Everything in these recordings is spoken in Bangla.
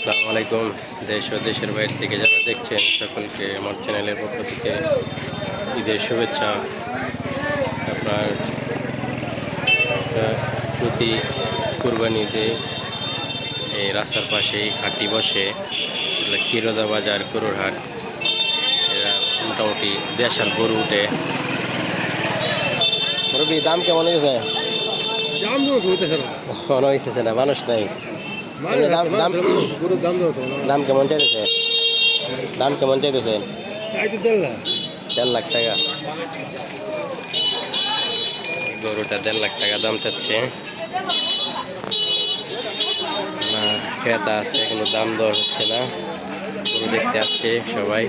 আসসালামু আলাইকুম। দেশ ও দেশের বাইরে থেকে যারা দেখছেন সকলকে আমার চ্যানেলের পক্ষ থেকে ঈদের শুভেচ্ছা। আপনার প্রতি কুরবানিতে এই রাস্তার পাশেই হাটটি বসে, এগুলো ক্ষীরোদা বাজার গরুর হাট। এরা মোটামুটি দেশাল গরু উঠে। মুরব্বি দাম কেমন হয়েছে? কোনো হয়েছে না, মানুষ নাই। দাম কেমন চাইতেছে? দাম কেমন চাইতেছে? 1.5 লাখ টাকা। গরুটা 1.5 লাখ টাকা দাম চাচ্ছে। না ক্রেতা আছে, কোনো দাম দর হচ্ছে না। গরু দেখতে আসছে সবাই,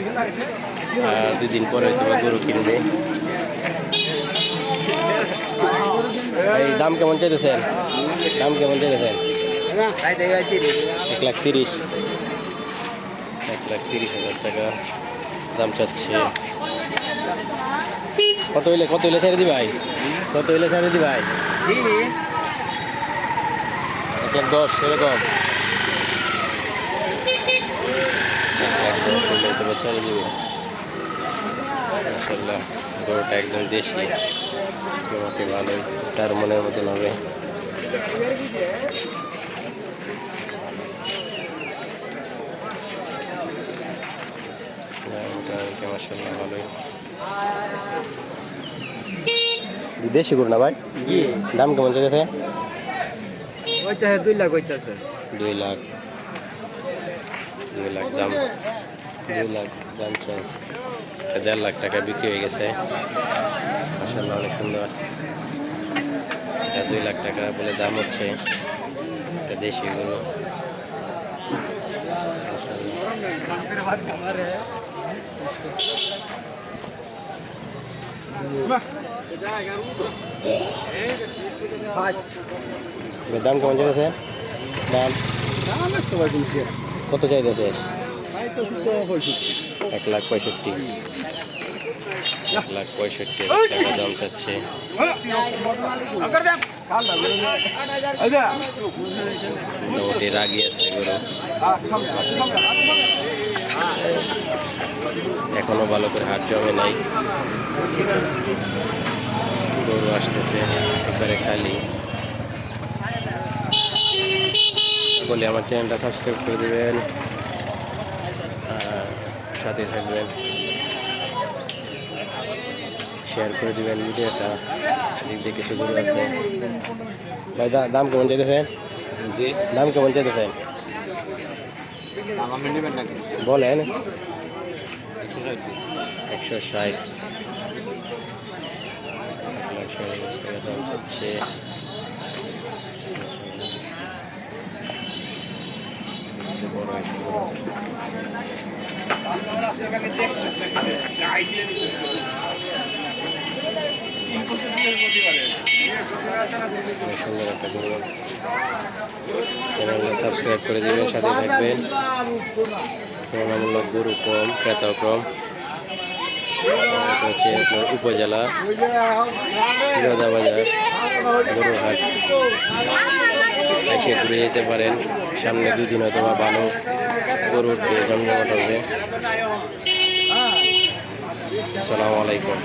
আর 2 দিন পরে হয়তো গরু কিনবে। এই দাম কেমন চাইতেছেন? দাম কেমন চাইতেছেন? 1,30,000। 1,30,000 টাকা দাম চাচ্ছে। কত হইলে ছেড়ে দি ভাই? কত হইলে ছেড়ে দি ভাই? 1,10,000 এরকম। 1,10,000 হলে তো ছেড়ে দিবে। মাশাআল্লাহ, গরুটা একদম দেশি, মোটামুটি ভালোই, তার মনের মতন হবে। মাশাআল্লাহ ভালোই। দেশি গরু না ভাই? দাম কেমন চাইছে? 2 লাখ হইতাছে। 2 লাখ। 2 লাখ দাম। 2 লাখ দাম চাই। 1.5 লাখ টাকা বিক্রি হয়ে গেছে। মাশাআল্লাহ অনেক সুন্দর। এটা 2 লাখ টাকা বলে দাম হচ্ছে। এটা দেশি গরু। দাম কেমন চাইতেছে? দাম কত চাইতেছে? 1,65,000। 1,65,000 টাকা দাম চাচ্ছে। মোটামুটি রাগি আছে গরু, এখনো ভালো করে হাট জমে নাই। গরু আসতেছে এবারে খালি। বলে আমার চ্যানেলটা সাবস্ক্রাইব করে দেবেন, সাথে থাকবেন, শেয়ার করে দিবেন ভিডিওটা। দিক দিয়ে কিছু গরু আছে ভাই। দাম কেমন চাইতেছেন? দাম কেমন চাইতেছেন বলেন? 160 দাম চাচ্ছে। বড় সুন্দর একটা গরু। চ্যানেলটা সাবস্ক্রাইব করে দেবেন, সাথে থাকবেন। তুলনামূলক গরু কম, ক্রেতাও কম। হচ্ছে আপনার উপজেলা ক্ষীরোদা বাজার গরুর হাট। এসে ঘুরে যেতে পারেন। সামনে 2 দিন হয়তো বা ভালো গরু উঠবে, জমজমাট হবে। আসসালামু আলাইকুম।